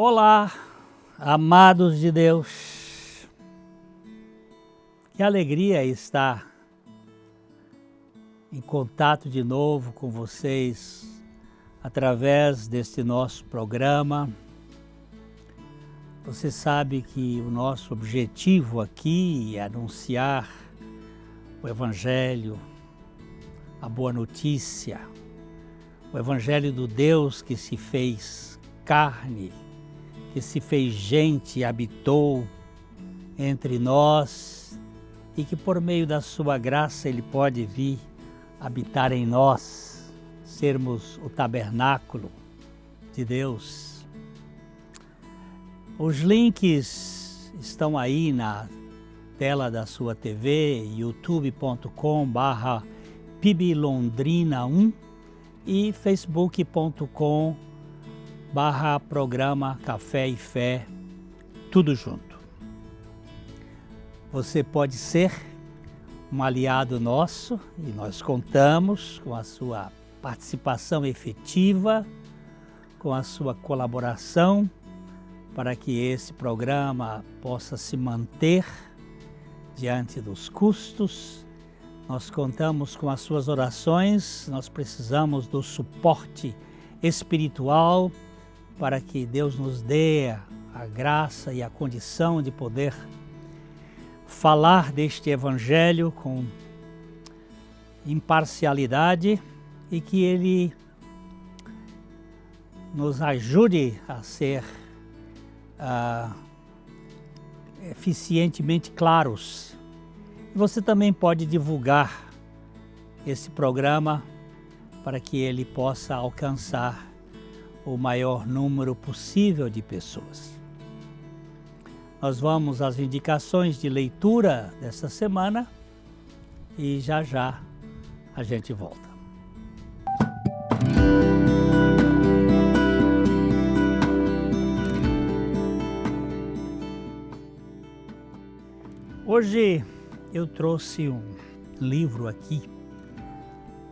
Olá, amados de Deus, que alegria estar em contato de novo com vocês através deste nosso programa. Você sabe que o nosso objetivo aqui é anunciar o Evangelho, a boa notícia, o Evangelho do Deus que se fez carne, que se fez gente e habitou entre nós e que por meio da sua graça Ele pode vir habitar em nós, sermos o tabernáculo de Deus. Os links estão aí na tela da sua TV, youtube.com/PIBLondrina1 e facebook.com/programa Café e Fé, tudo junto. Você pode ser um aliado nosso e nós contamos com a sua participação efetiva, com a sua colaboração para que esse programa possa se manter diante dos custos. Nós contamos com as suas orações, nós precisamos do suporte espiritual para que Deus nos dê a graça e a condição de poder falar deste Evangelho com imparcialidade e que Ele nos ajude a ser eficientemente claros. Você também pode divulgar esse programa para que ele possa alcançar o maior número possível de pessoas. Nós vamos às indicações de leitura desta semana e já já a gente volta. Hoje eu trouxe um livro aqui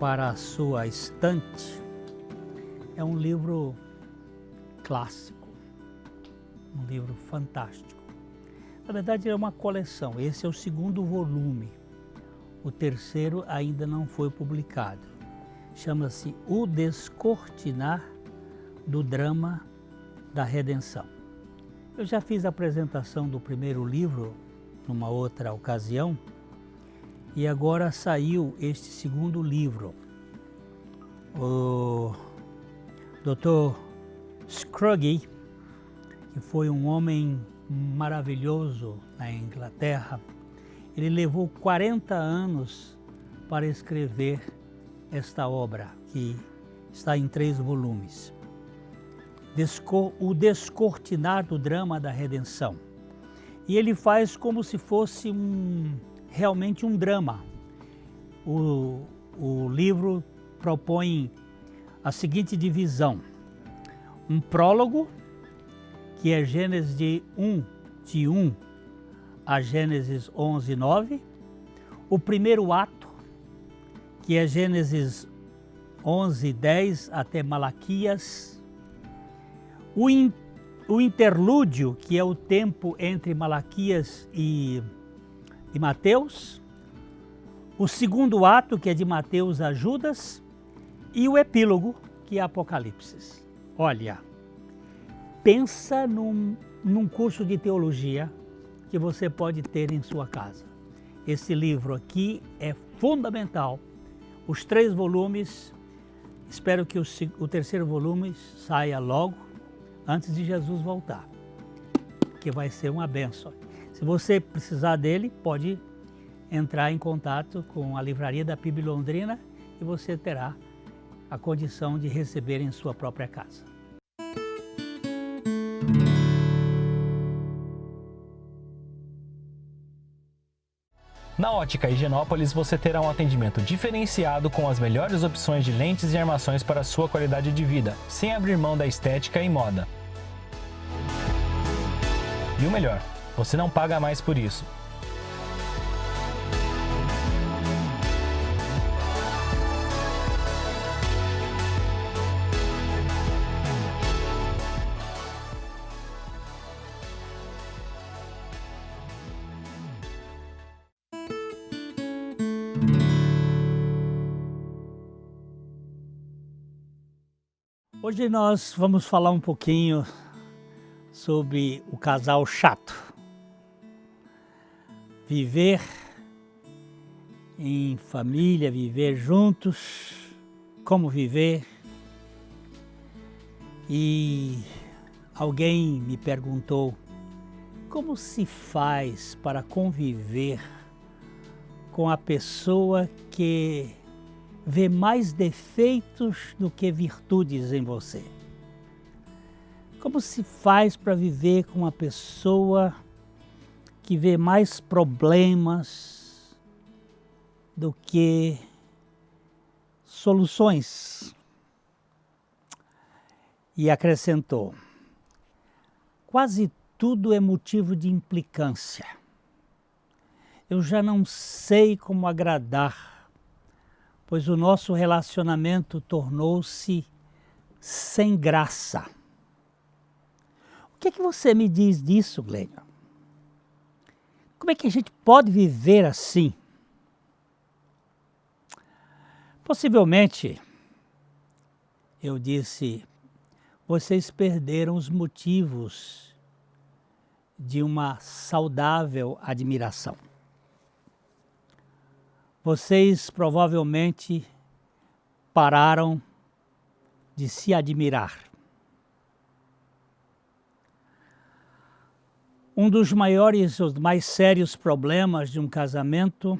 para a sua estante. É um livro clássico, um livro fantástico. Na verdade, é uma coleção. Esse é o segundo volume. O terceiro ainda não foi publicado. Chama-se O Descortinar do Drama da Redenção. Eu já fiz a apresentação do primeiro livro numa outra ocasião e agora saiu este segundo livro. O Dr. Scroggie, que foi um homem maravilhoso na Inglaterra, ele levou 40 anos para escrever esta obra, que está em 3 volumes. O Descortinar do Drama da Redenção. E ele faz como se fosse realmente um drama. O livro propõe a seguinte divisão: um prólogo, que é Gênesis de 1 a Gênesis 11:9, o primeiro ato, que é Gênesis 11:10 até Malaquias, o interlúdio, que é o tempo entre Malaquias e Mateus, o segundo ato, que é de Mateus a Judas, e o epílogo, que é Apocalipse. Olha, pensa num curso de teologia que você pode ter em sua casa. Esse livro aqui é fundamental. Os 3 volumes, espero que o terceiro volume saia logo, antes de Jesus voltar, que vai ser uma bênção. Se você precisar dele, pode entrar em contato com a livraria da PIB Londrina e você terá a condição de receber em sua própria casa. Na Ótica Higienópolis você terá um atendimento diferenciado com as melhores opções de lentes e armações para a sua qualidade de vida, sem abrir mão da estética e moda. E o melhor, você não paga mais por isso. Hoje nós vamos falar um pouquinho sobre o casal chato. Viver em família, viver juntos, como viver. E alguém me perguntou como se faz para conviver com a pessoa que vê mais defeitos do que virtudes em você. Como se faz para viver com uma pessoa que vê mais problemas do que soluções? E acrescentou: quase tudo é motivo de implicância. Eu já não sei como agradar, pois o nosso relacionamento tornou-se sem graça. O que é que você me diz disso, Glênio? Como é que a gente pode viver assim? Possivelmente, eu disse, vocês perderam os motivos de uma saudável admiração. Vocês provavelmente pararam de se admirar. Um dos maiores, os mais sérios problemas de um casamento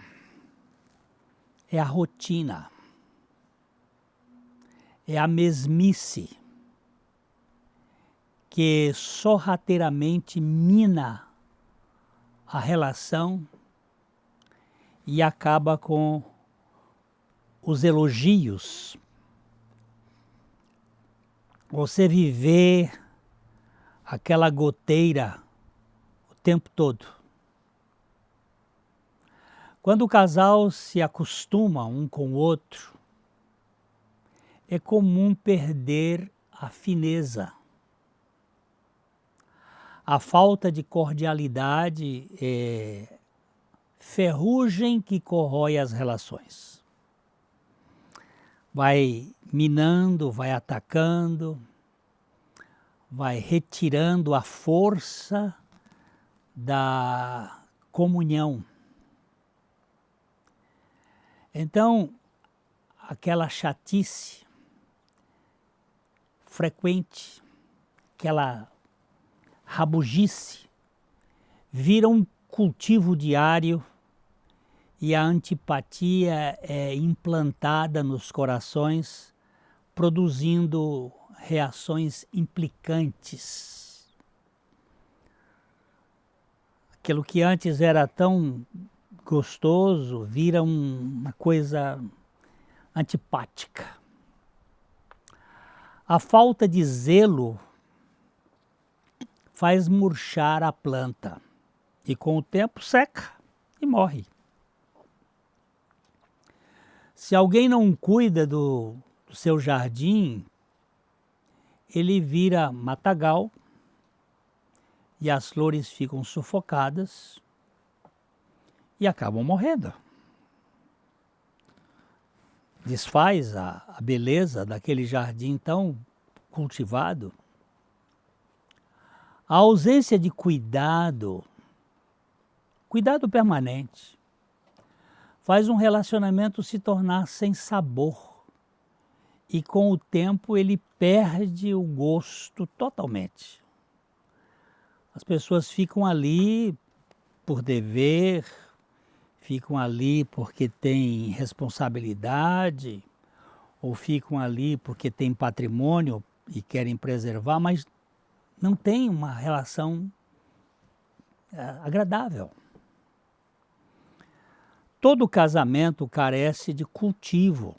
é a rotina, é a mesmice, que sorrateiramente mina a relação e acaba com os elogios. Você viver aquela goteira o tempo todo. Quando o casal se acostuma um com o outro, é comum perder a fineza. A falta de cordialidade é ferrugem que corrói as relações. Vai minando, vai atacando, vai retirando a força da comunhão. Então, aquela chatice frequente, aquela rabugice, vira um cultivo diário e a antipatia é implantada nos corações, produzindo reações implicantes. Aquilo que antes era tão gostoso vira uma coisa antipática. A falta de zelo faz murchar a planta e com o tempo seca e morre. Se alguém não cuida do seu jardim, ele vira matagal e as flores ficam sufocadas e acabam morrendo. Desfaz a beleza daquele jardim tão cultivado. A ausência de cuidado permanente, faz um relacionamento se tornar sem sabor e com o tempo ele perde o gosto totalmente. As pessoas ficam ali por dever, ficam ali porque têm responsabilidade, ou ficam ali porque têm patrimônio e querem preservar, mas não tem uma relação agradável. Todo casamento carece de cultivo.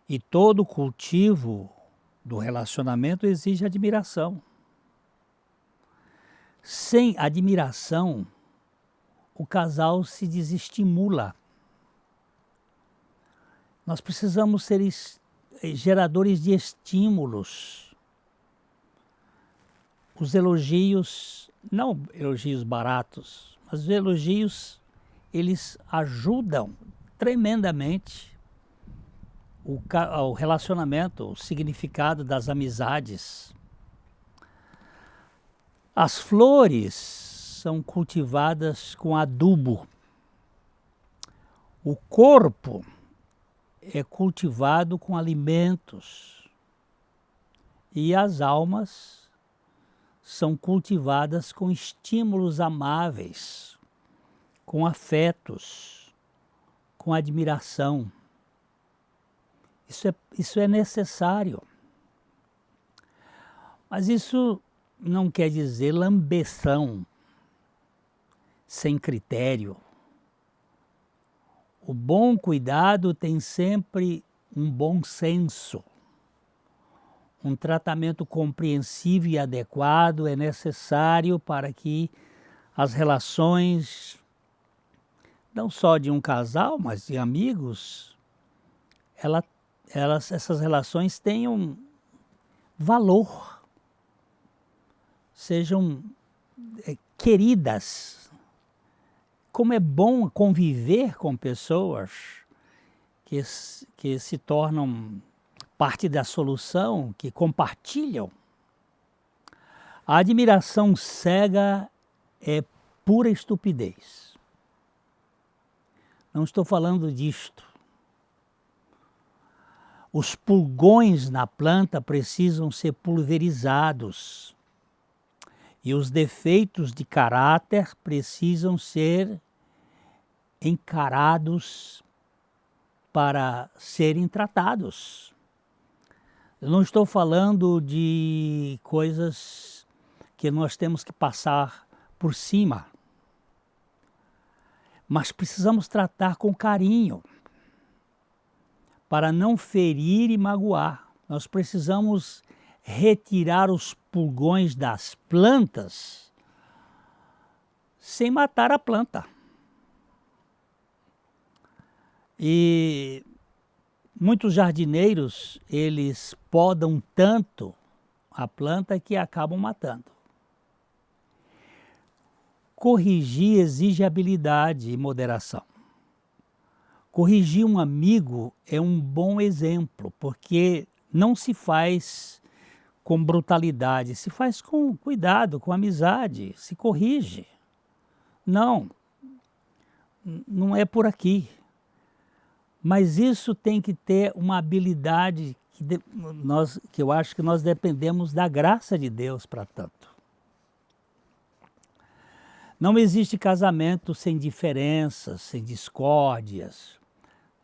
E todo cultivo do relacionamento exige admiração. Sem admiração, o casal se desestimula. Nós precisamos ser geradores de estímulos. Os elogios, não elogios baratos, mas os elogios, eles ajudam tremendamente o relacionamento, o significado das amizades. As flores são cultivadas com adubo. O corpo é cultivado com alimentos. E as almas são cultivadas com estímulos amáveis, com afetos, com admiração. Isso é necessário. Mas isso não quer dizer lambeção, sem critério. O bom cuidado tem sempre um bom senso. Um tratamento compreensivo e adequado é necessário para que as relações, não só de um casal, mas de amigos, essas relações tenham valor, sejam queridas. Como é bom conviver com pessoas que se tornam parte da solução, que compartilham. A admiração cega é pura estupidez. Não estou falando disto. Os pulgões na planta precisam ser pulverizados. E os defeitos de caráter precisam ser encarados para serem tratados. Eu não estou falando de coisas que nós temos que passar por cima, mas precisamos tratar com carinho, para não ferir e magoar. Nós precisamos retirar os pulgões das plantas sem matar a planta. E muitos jardineiros, eles podam tanto a planta que acabam matando. Corrigir exige habilidade e moderação. Corrigir um amigo é um bom exemplo, porque não se faz com brutalidade, se faz com cuidado, com amizade, se corrige. Não é por aqui. Mas isso tem que ter uma habilidade que eu acho que nós dependemos da graça de Deus para tanto. Não existe casamento sem diferenças, sem discórdias,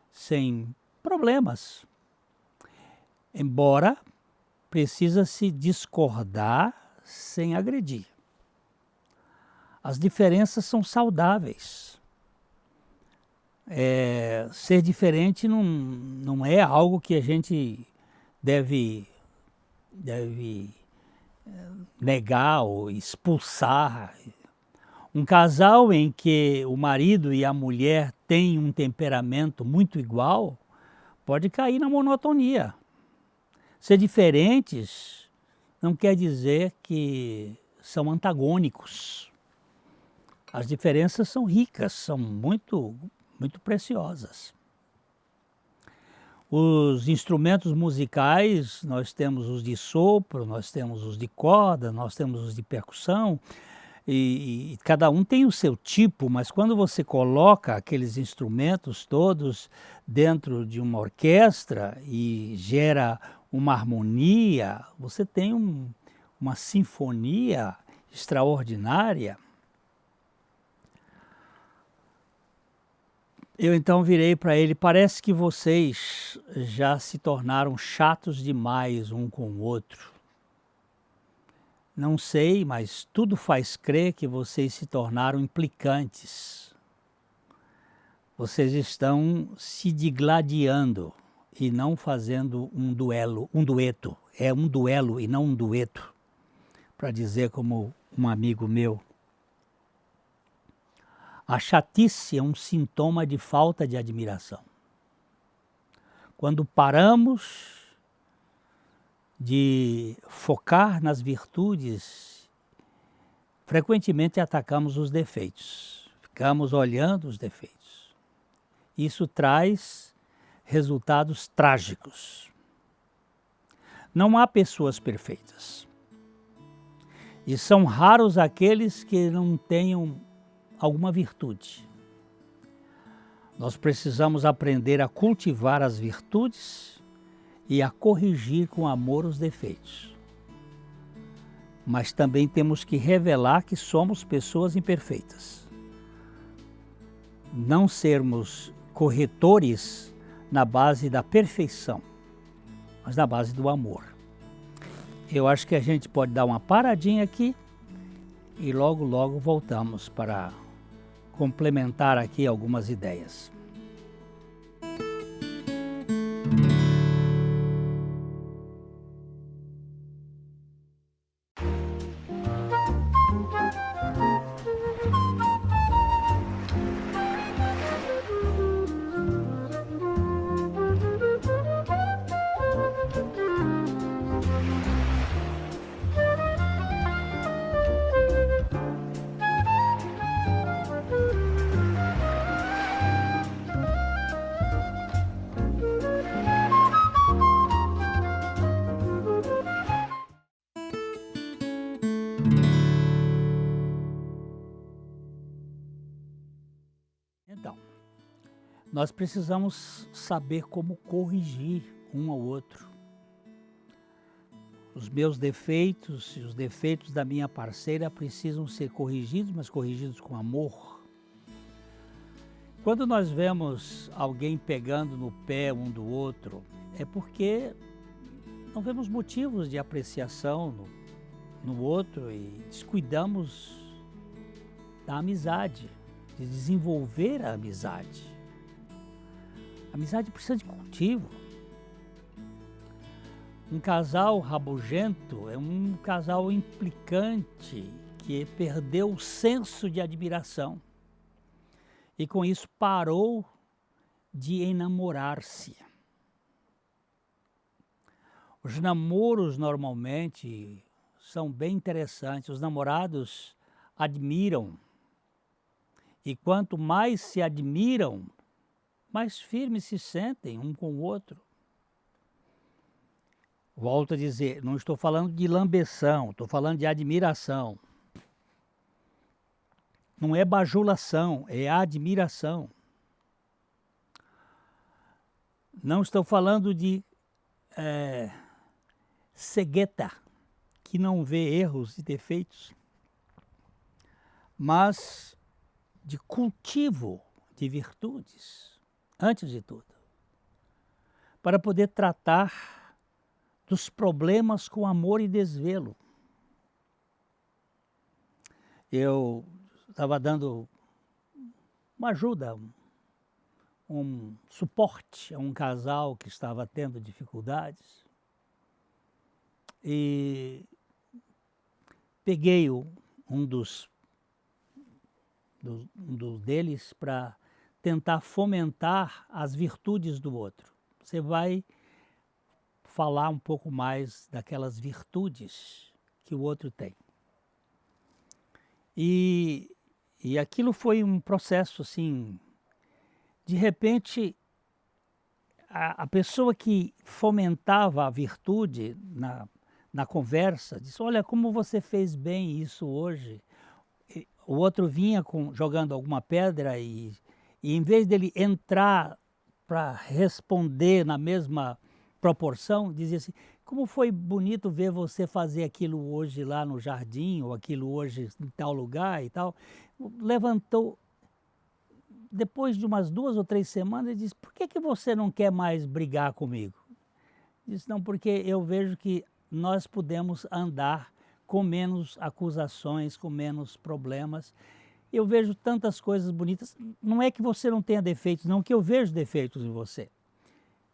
sem problemas. Embora precisa se discordar sem agredir. As diferenças são saudáveis. Ser diferente não é algo que a gente deve negar ou expulsar. Um casal em que o marido e a mulher têm um temperamento muito igual pode cair na monotonia. Ser diferentes não quer dizer que são antagônicos. As diferenças são ricas, são muito preciosas. Os instrumentos musicais, nós temos os de sopro, nós temos os de corda, nós temos os de percussão, e cada um tem o seu tipo, mas quando você coloca aqueles instrumentos todos dentro de uma orquestra e gera uma harmonia, você tem uma sinfonia extraordinária. Eu então virei para ele: parece que vocês já se tornaram chatos demais um com o outro. Não sei, mas tudo faz crer que vocês se tornaram implicantes. Vocês estão se digladiando e não fazendo um dueto. É um duelo e não um dueto, para dizer como um amigo meu. A chatice é um sintoma de falta de admiração. Quando paramos de focar nas virtudes, frequentemente atacamos os defeitos. Ficamos olhando os defeitos. Isso traz resultados trágicos. Não há pessoas perfeitas. E são raros aqueles que não tenham alguma virtude. Nós precisamos aprender a cultivar as virtudes e a corrigir com amor os defeitos. Mas também temos que revelar que somos pessoas imperfeitas. Não sermos corretores na base da perfeição, mas na base do amor. Eu acho que a gente pode dar uma paradinha aqui e logo voltamos para complementar aqui algumas ideias. Então, nós precisamos saber como corrigir um ao outro. Os meus defeitos e os defeitos da minha parceira precisam ser corrigidos, mas corrigidos com amor. Quando nós vemos alguém pegando no pé um do outro, é porque não vemos motivos de apreciação no outro e descuidamos da amizade, de desenvolver a amizade. A amizade precisa de cultivo. Um casal rabugento é um casal implicante que perdeu o senso de admiração e com isso parou de enamorar-se. Os namoros normalmente são bem interessantes. Os namorados admiram e quanto mais se admiram, mais firmes se sentem um com o outro. Volto a dizer, não estou falando de lambeção, estou falando de admiração. Não é bajulação, é admiração. Não estou falando de cegueta, que não vê erros e defeitos, mas de cultivo de virtudes, antes de tudo, para poder tratar dos problemas com amor e desvelo. Eu estava dando uma ajuda, um suporte a um casal que estava tendo dificuldades e peguei um dos deles para tentar fomentar as virtudes do outro. Você vai falar um pouco mais daquelas virtudes que o outro tem. E aquilo foi um processo assim, de repente, a pessoa que fomentava a virtude na conversa, disse, olha como você fez bem isso hoje. O outro vinha jogando alguma pedra e em vez dele entrar para responder na mesma proporção, dizia assim, como foi bonito ver você fazer aquilo hoje lá no jardim, ou aquilo hoje em tal lugar e tal. Levantou, depois de umas 2 ou 3 semanas, ele disse, por que você não quer mais brigar comigo? Disse, não, porque eu vejo que nós podemos andar com menos acusações, com menos problemas. Eu vejo tantas coisas bonitas. Não é que você não tenha defeitos, não, que eu vejo defeitos em você.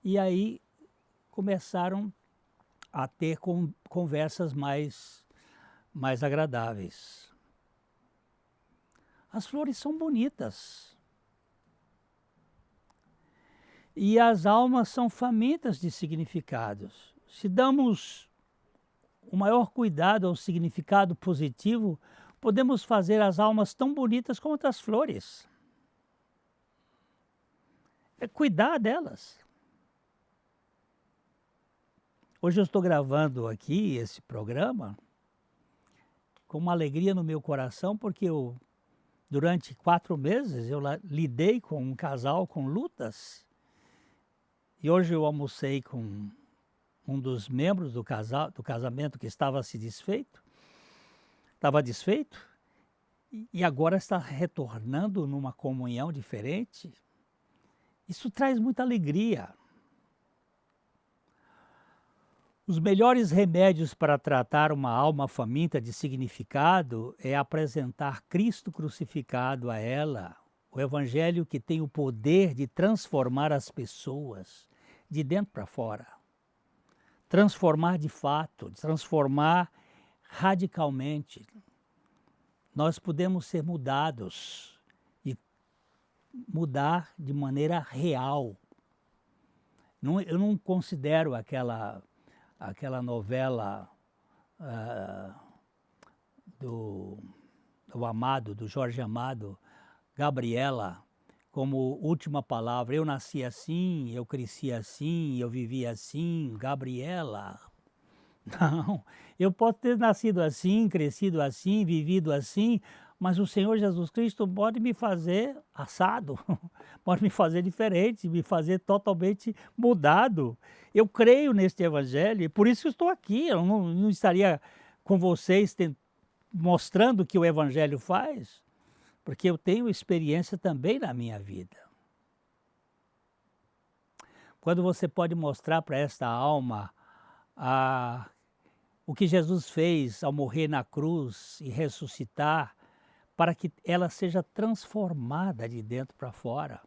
E aí começaram a ter conversas mais agradáveis. As flores são bonitas. E as almas são famintas de significados. Se damos o maior cuidado ao significado positivo, podemos fazer as almas tão bonitas quanto as flores. É cuidar delas. Hoje eu estou gravando aqui esse programa com uma alegria no meu coração, porque durante 4 meses eu lidei com um casal com lutas. E hoje eu almocei com um dos membros do casamento que estava desfeito, e agora está retornando numa comunhão diferente. Isso traz muita alegria. Os melhores remédios para tratar uma alma faminta de significado é apresentar Cristo crucificado a ela, o Evangelho que tem o poder de transformar as pessoas de dentro para fora. Transformar de fato, transformar radicalmente. Nós podemos ser mudados e mudar de maneira real. Eu não considero aquela novela do Jorge Amado, Gabriela, como última palavra. Eu nasci assim, eu cresci assim, eu vivi assim, Gabriela. Não, eu posso ter nascido assim, crescido assim, vivido assim, mas o Senhor Jesus Cristo pode me fazer assado, pode me fazer diferente, me fazer totalmente mudado. Eu creio neste Evangelho e por isso estou aqui. Eu não estaria com vocês mostrando o que o Evangelho faz, porque eu tenho experiência também na minha vida. Quando você pode mostrar para esta alma o que Jesus fez ao morrer na cruz e ressuscitar, para que ela seja transformada de dentro para fora.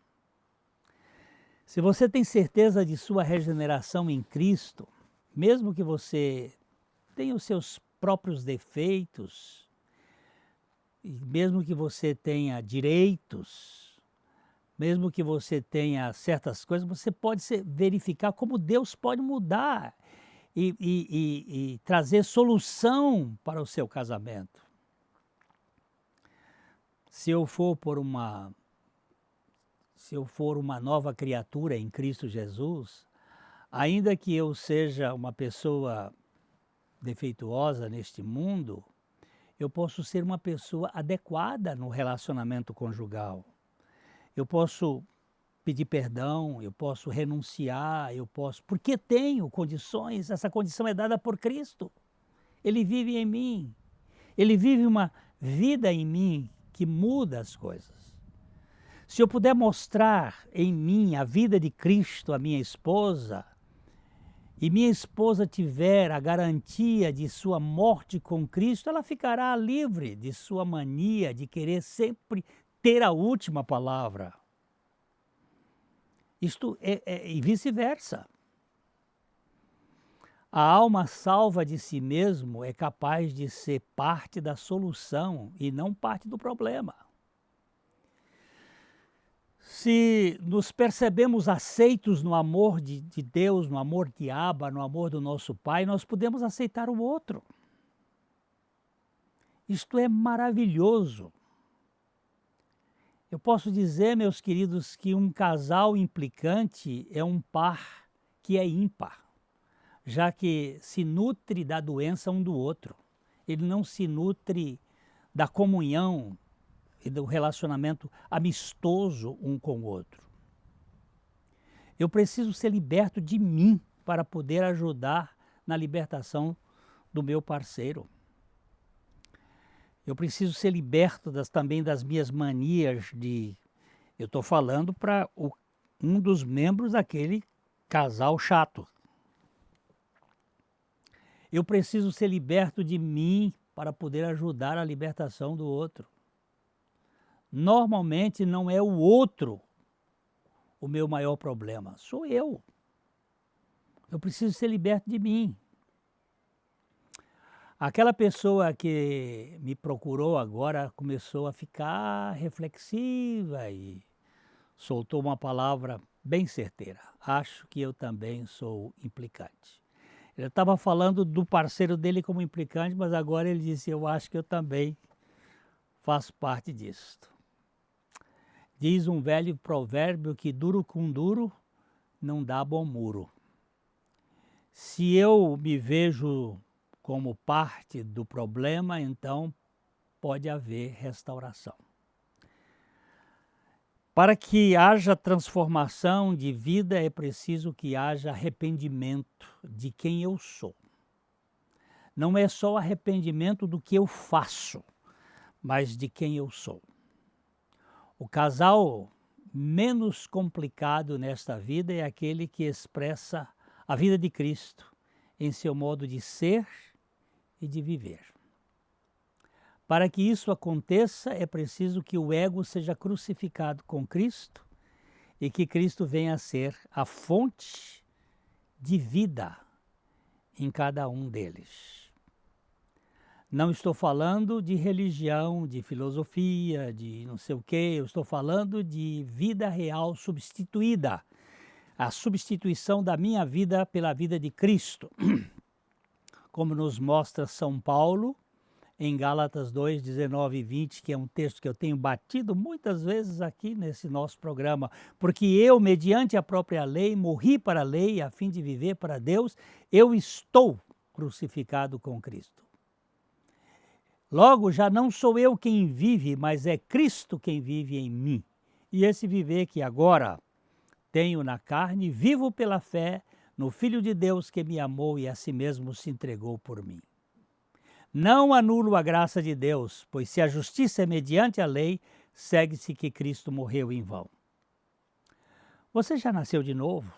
Se você tem certeza de sua regeneração em Cristo, mesmo que você tenha os seus próprios defeitos, e mesmo que você tenha direitos, mesmo que você tenha certas coisas, você pode verificar como Deus pode mudar e trazer solução para o seu casamento. Se eu for uma nova criatura em Cristo Jesus, ainda que eu seja uma pessoa defeituosa neste mundo, eu posso ser uma pessoa adequada no relacionamento conjugal. Eu posso pedir perdão, eu posso renunciar, porque tenho condições. Essa condição é dada por Cristo. Ele vive em mim. Ele vive uma vida em mim que muda as coisas. Se eu puder mostrar em mim a vida de Cristo à minha esposa, e minha esposa tiver a garantia de sua morte com Cristo, ela ficará livre de sua mania de querer sempre ter a última palavra. Isto e vice-versa. A alma salva de si mesmo é capaz de ser parte da solução e não parte do problema. Se nos percebemos aceitos no amor de Deus, no amor de Abba, no amor do nosso Pai, nós podemos aceitar o outro. Isto é maravilhoso. Eu posso dizer, meus queridos, que um casal implicante é um par que é ímpar, já que se nutre da doença um do outro. Ele não se nutre da comunhão e do relacionamento amistoso um com o outro. Eu preciso ser liberto de mim para poder ajudar na libertação do meu parceiro. Eu preciso ser liberto também das minhas manias Eu estou falando para um dos membros daquele casal chato. Eu preciso ser liberto de mim para poder ajudar a libertação do outro. Normalmente não é o outro o meu maior problema, sou eu. Eu preciso ser liberto de mim. Aquela pessoa que me procurou agora começou a ficar reflexiva e soltou uma palavra bem certeira. Acho que eu também sou implicante. Ele estava falando do parceiro dele como implicante, mas agora ele disse, eu acho que eu também faço parte disto. Diz um velho provérbio que duro com duro não dá bom muro. Se eu me vejo como parte do problema, então pode haver restauração. Para que haja transformação de vida, é preciso que haja arrependimento de quem eu sou. Não é só arrependimento do que eu faço, mas de quem eu sou. O casal menos complicado nesta vida é aquele que expressa a vida de Cristo em seu modo de ser e de viver. Para que isso aconteça, é preciso que o ego seja crucificado com Cristo e que Cristo venha a ser a fonte de vida em cada um deles. Não estou falando de religião, de filosofia, de não sei o quê, eu estou falando de vida real substituída. A substituição da minha vida pela vida de Cristo. Como nos mostra São Paulo, em Gálatas 2, 19 e 20, que é um texto que eu tenho batido muitas vezes aqui nesse nosso programa, porque eu, mediante a própria lei, morri para a lei a fim de viver para Deus, eu estou crucificado com Cristo. Logo, já não sou eu quem vive, mas é Cristo quem vive em mim. E esse viver que agora tenho na carne, vivo pela fé no Filho de Deus que me amou e a si mesmo se entregou por mim. Não anulo a graça de Deus, pois se a justiça é mediante a lei, segue-se que Cristo morreu em vão. Você já nasceu de novo?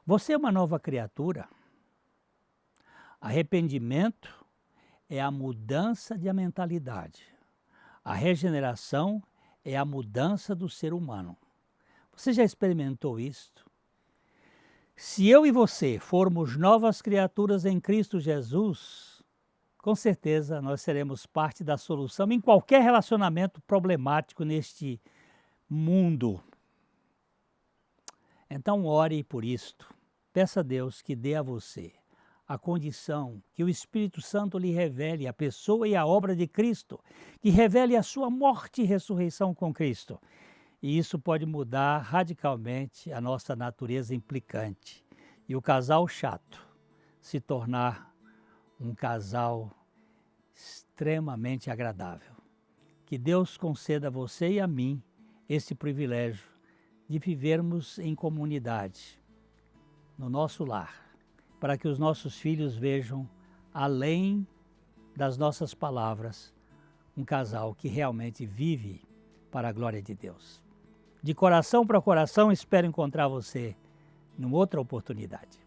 Você é uma nova criatura? Arrependimento é a mudança de mentalidade. A regeneração é a mudança do ser humano. Você já experimentou isto? Se eu e você formos novas criaturas em Cristo Jesus, com certeza nós seremos parte da solução em qualquer relacionamento problemático neste mundo. Então ore por isto. Peça a Deus que dê a você a condição, que o Espírito Santo lhe revele a pessoa e a obra de Cristo, que revele a sua morte e ressurreição com Cristo. E isso pode mudar radicalmente a nossa natureza implicante. E o casal chato se tornar um casal extremamente agradável. Que Deus conceda a você e a mim esse privilégio de vivermos em comunidade, no nosso lar, para que os nossos filhos vejam, além das nossas palavras, um casal que realmente vive para a glória de Deus. De coração para coração, espero encontrar você numa outra oportunidade.